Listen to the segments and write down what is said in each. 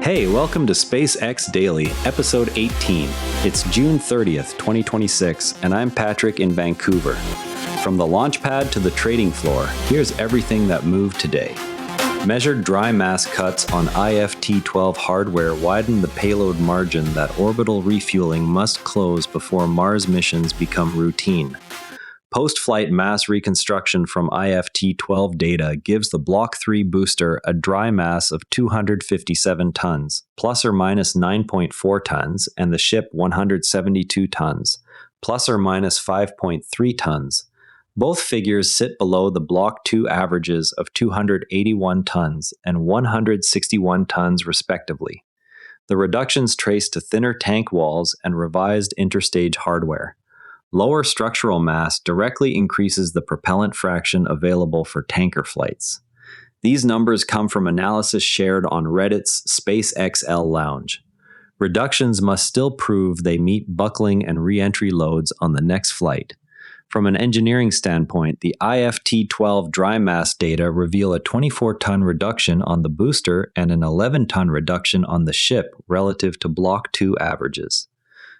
Hey, welcome to SpaceX Daily, episode 18. It's June 30th, 2026, and I'm Patrick in Vancouver. From the launch pad to the trading floor, here's everything that moved today. Measured dry mass cuts on IFT-12 hardware widen the payload margin that orbital refueling must close before Mars missions become routine. Post-flight mass reconstruction from IFT-12 data gives the Block 3 booster a dry mass of 257 tons, plus or minus 9.4 tons, and the ship 172 tons, plus or minus 5.3 tons. Both figures sit below the Block 2 averages of 281 tons and 161 tons respectively. The reductions trace to thinner tank walls and revised interstage hardware. Lower structural mass directly increases the propellant fraction available for tanker flights. These numbers come from analysis shared on Reddit's SpaceXL Lounge. Reductions must still prove they meet buckling and re-entry loads on the next flight. From an engineering standpoint, the IFT-12 dry mass data reveal a 24-ton reduction on the booster and an 11-ton reduction on the ship relative to Block 2 averages.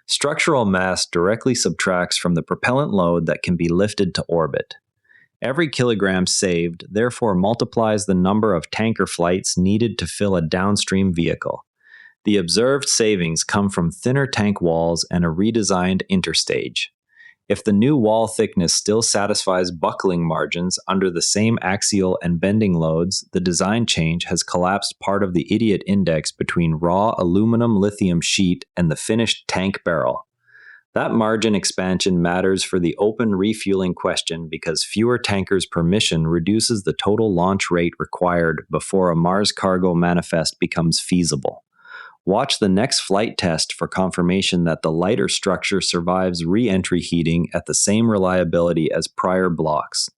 Structural mass directly subtracts from the propellant load that can be lifted to orbit. Every kilogram saved therefore multiplies the number of tanker flights needed to fill a downstream vehicle. The observed savings come from thinner tank walls and a redesigned interstage. If the new wall thickness still satisfies buckling margins under the same axial and bending loads, the design change has collapsed part of the idiot index between raw aluminum lithium sheet and the finished tank barrel. That margin expansion matters for the open refueling question because fewer tankers per mission reduces the total launch rate required before a Mars cargo manifest becomes feasible. Watch the next flight test for confirmation that the lighter structure survives re-entry heating at the same reliability as prior blocks.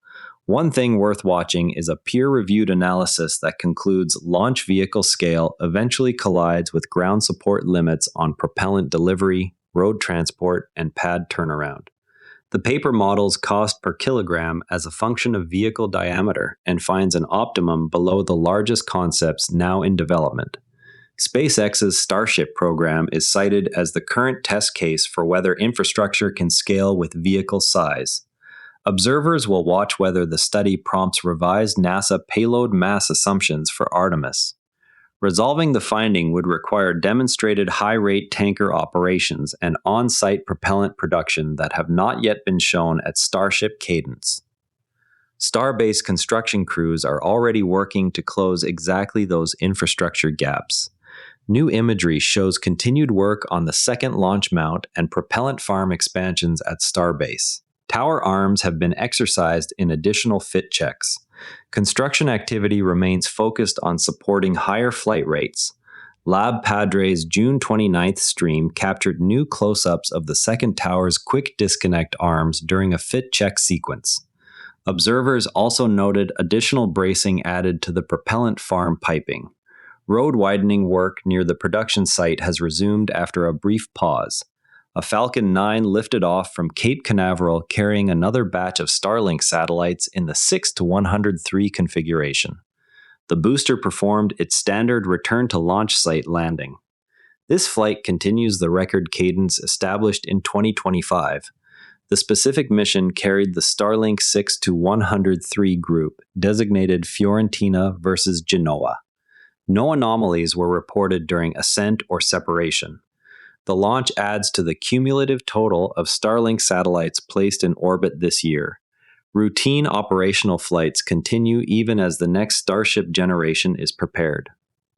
One thing worth watching is a peer-reviewed analysis that concludes launch vehicle scale eventually collides with ground support limits on propellant delivery, road transport, and pad turnaround. The paper models cost per kilogram as a function of vehicle diameter and finds an optimum below the largest concepts now in development. SpaceX's Starship program is cited as the current test case for whether infrastructure can scale with vehicle size. Observers will watch whether the study prompts revised NASA payload mass assumptions for Artemis. Resolving the finding would require demonstrated high-rate tanker operations and on-site propellant production that have not yet been shown at Starship cadence. Starbase construction crews are already working to close exactly those infrastructure gaps. New imagery shows continued work on the second launch mount and propellant farm expansions at Starbase. Tower arms have been exercised in additional fit checks. Construction activity remains focused on supporting higher flight rates. Lab Padre's June 29th stream captured new close-ups of the second tower's quick disconnect arms during a fit check sequence. Observers also noted additional bracing added to the propellant farm piping. Road widening work near the production site has resumed after a brief pause. A Falcon 9 lifted off from Cape Canaveral carrying another batch of Starlink satellites in the 6-103 configuration. The booster performed its standard return-to-launch site landing. This flight continues the record cadence established in 2025. The specific mission carried the Starlink 6-103 group, designated Fiorentina versus Genoa. No anomalies were reported during ascent or separation. The launch adds to the cumulative total of Starlink satellites placed in orbit this year. Routine operational flights continue even as the next Starship generation is prepared.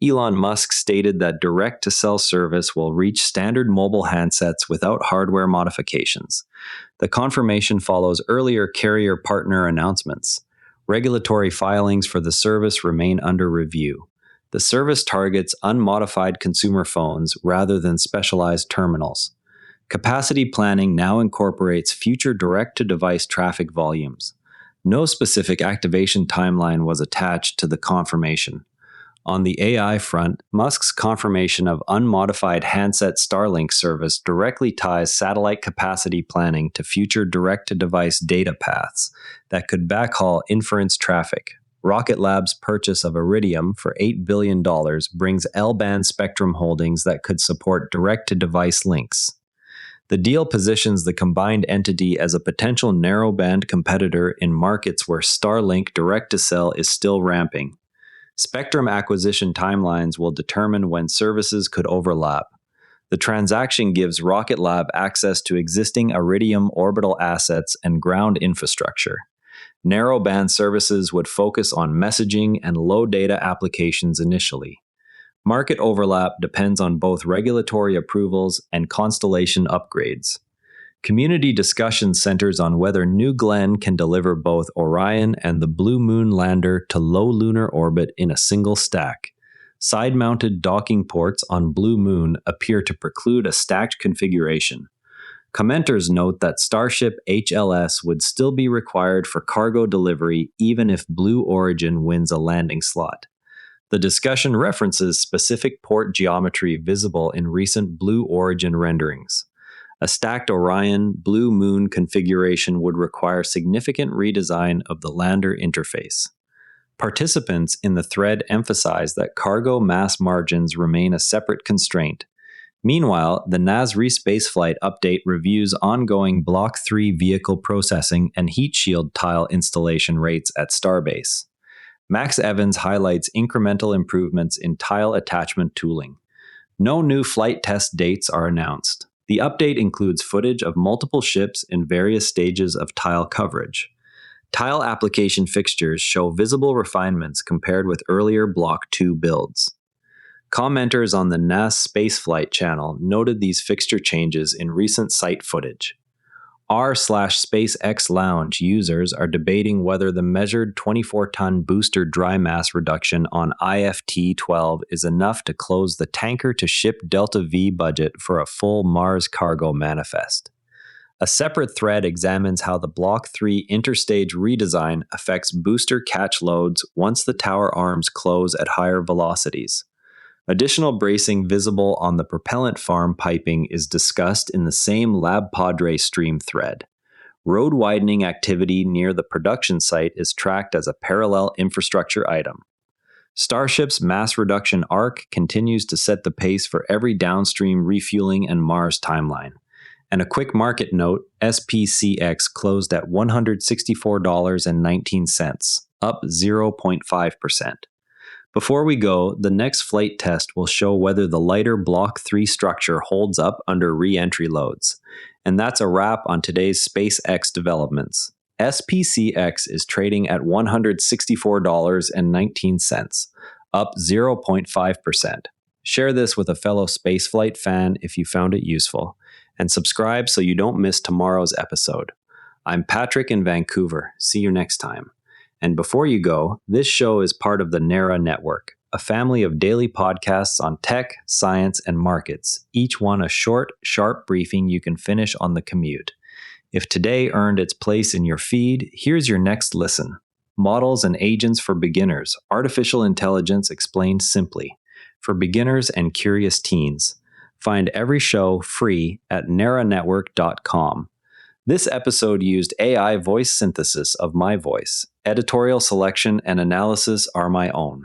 Elon Musk stated that direct-to-cell service will reach standard mobile handsets without hardware modifications. The confirmation follows earlier carrier partner announcements. Regulatory filings for the service remain under review. The service targets unmodified consumer phones rather than specialized terminals. Capacity planning now incorporates future direct-to-device traffic volumes. No specific activation timeline was attached to the confirmation. On the AI front, Musk's confirmation of unmodified handset Starlink service directly ties satellite capacity planning to future direct-to-device data paths that could backhaul inference traffic. Rocket Lab's purchase of Iridium for $8 billion brings L-band spectrum holdings that could support direct-to-device links. The deal positions the combined entity as a potential narrowband competitor in markets where Starlink direct-to-cell is still ramping. Spectrum acquisition timelines will determine when services could overlap. The transaction gives Rocket Lab access to existing Iridium orbital assets and ground infrastructure. Narrowband services would focus on messaging and low data applications initially. Market overlap depends on both regulatory approvals and constellation upgrades. Community discussion centers on whether New Glenn can deliver both Orion and the Blue Moon lander to low lunar orbit in a single stack. Side-mounted docking ports on Blue Moon appear to preclude a stacked configuration. Commenters note that Starship HLS would still be required for cargo delivery even if Blue Origin wins a landing slot. The discussion references specific port geometry visible in recent Blue Origin renderings. A stacked Orion Blue Moon configuration would require significant redesign of the lander interface. Participants in the thread emphasize that cargo mass margins remain a separate constraint. Meanwhile, the NASRE spaceflight update reviews ongoing Block 3 vehicle processing and heat shield tile installation rates at Starbase. Max Evans highlights incremental improvements in tile attachment tooling. No new flight test dates are announced. The update includes footage of multiple ships in various stages of tile coverage. Tile application fixtures show visible refinements compared with earlier Block 2 builds. Commenters on the NASA Spaceflight channel noted these fixture changes in recent site footage. r/SpaceX Lounge users are debating whether the measured 24-ton booster dry mass reduction on IFT-12 is enough to close the tanker-to-ship Delta V budget for a full Mars cargo manifest. A separate thread examines how the Block 3 interstage redesign affects booster catch loads once the tower arms close at higher velocities. Additional bracing visible on the propellant farm piping is discussed in the same Lab Padre stream thread. Road widening activity near the production site is tracked as a parallel infrastructure item. Starship's mass reduction arc continues to set the pace for every downstream refueling and Mars timeline. And a quick market note, SPCX closed at $164.19, up 0.5%. Before we go, the next flight test will show whether the lighter Block 3 structure holds up under re-entry loads. And that's a wrap on today's SpaceX developments. SPCX is trading at $164.19, up 0.5%. Share this with a fellow spaceflight fan if you found it useful, and subscribe so you don't miss tomorrow's episode. I'm Patrick in Vancouver. See you next time. And before you go, this show is part of the NARA Network, a family of daily podcasts on tech, science, and markets, each one a short, sharp briefing you can finish on the commute. If today earned its place in your feed, here's your next listen. Models and Agents for Beginners, Artificial Intelligence Explained Simply, for beginners and curious teens. Find every show free at naranetwork.com. This episode used AI voice synthesis of my voice. Editorial selection and analysis are my own.